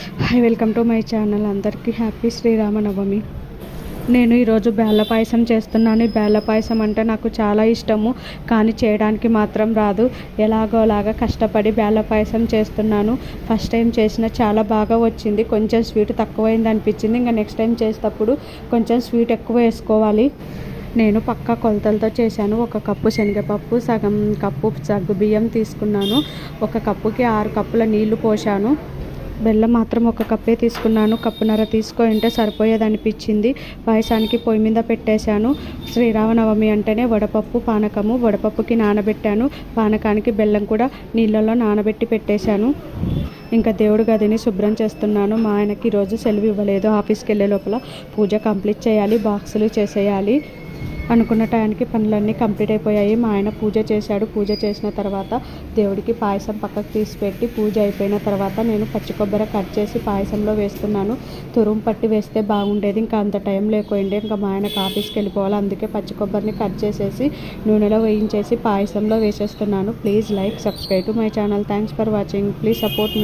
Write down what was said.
Hi, welcome to my channel. అందరికీ happy Sri Rama Navami. నేను ఈరోజు బేళ్ళ పాయసం చేస్తున్నాను. ఈ బేళ్ళ పాయసం అంటే నాకు చాలా ఇష్టము, కానీ చేయడానికి మాత్రం రాదు. ఎలాగోలాగా కష్టపడి బేళ్ళ పాయసం చేస్తున్నాను. ఫస్ట్ టైం చేసిన చాలా బాగా వచ్చింది. కొంచెం స్వీట్ తక్కువైంది అనిపించింది. ఇంకా నెక్స్ట్ టైం చేసేటప్పుడు కొంచెం స్వీట్ ఎక్కువ వేసుకోవాలి. నేను పక్కా కొలతలతో చేశాను. 1 కప్పు శనగపప్పు, సగం కప్పు సగ్గుబియ్యం తీసుకున్నాను. 1 కప్పుకి 6 కప్పుల నీళ్లు పోశాను. బెల్లం మాత్రం 1 కప్పే తీసుకున్నాను. కప్పున్నర తీసుకుంటే సరిపోయేది అనిపించింది. పాయసానికి పొయ్యి మీద పెట్టేశాను. శ్రీరామనవమి అంటేనే వడపప్పు పానకము. వడపప్పుకి నానబెట్టాను. పానకానికి బెల్లం కూడా నీళ్ళలో నానబెట్టి పెట్టేశాను. ఇంకా దేవుడి గదిని శుభ్రం చేస్తున్నాను. మా ఆయనకి ఈరోజు సెలవు ఇవ్వలేదు. ఆఫీస్కి వెళ్ళే లోపల పూజ కంప్లీట్ చేయాలి, బాక్సులు చేసేయాలి. అనుకున్న టైంకి పనులన్నీ కంప్లీట్ అయిపోయాయి. మా ఆయన పూజ చేశాడు. పూజ చేసిన తర్వాత దేవుడికి పాయసం పక్కకు తీసిపెట్టి పూజ అయిపోయిన తర్వాత నేను పచ్చి కొబ్బరి కట్ చేసి పాయసంలో వేస్తున్నాను. తురుము పట్టి వేస్తే బాగుండేది. ఇంకా అంత టైం లేకపోయింది. ఇంకా మా ఆయనకు ఆఫీస్కి వెళ్ళిపోవాలి. అందుకే పచ్చి కొబ్బరిని కట్ చేసేసి నూనెలో వేయించేసి పాయసంలో వేసేస్తున్నాను. Please like, subscribe to my channel. Thanks for watching. Please support me.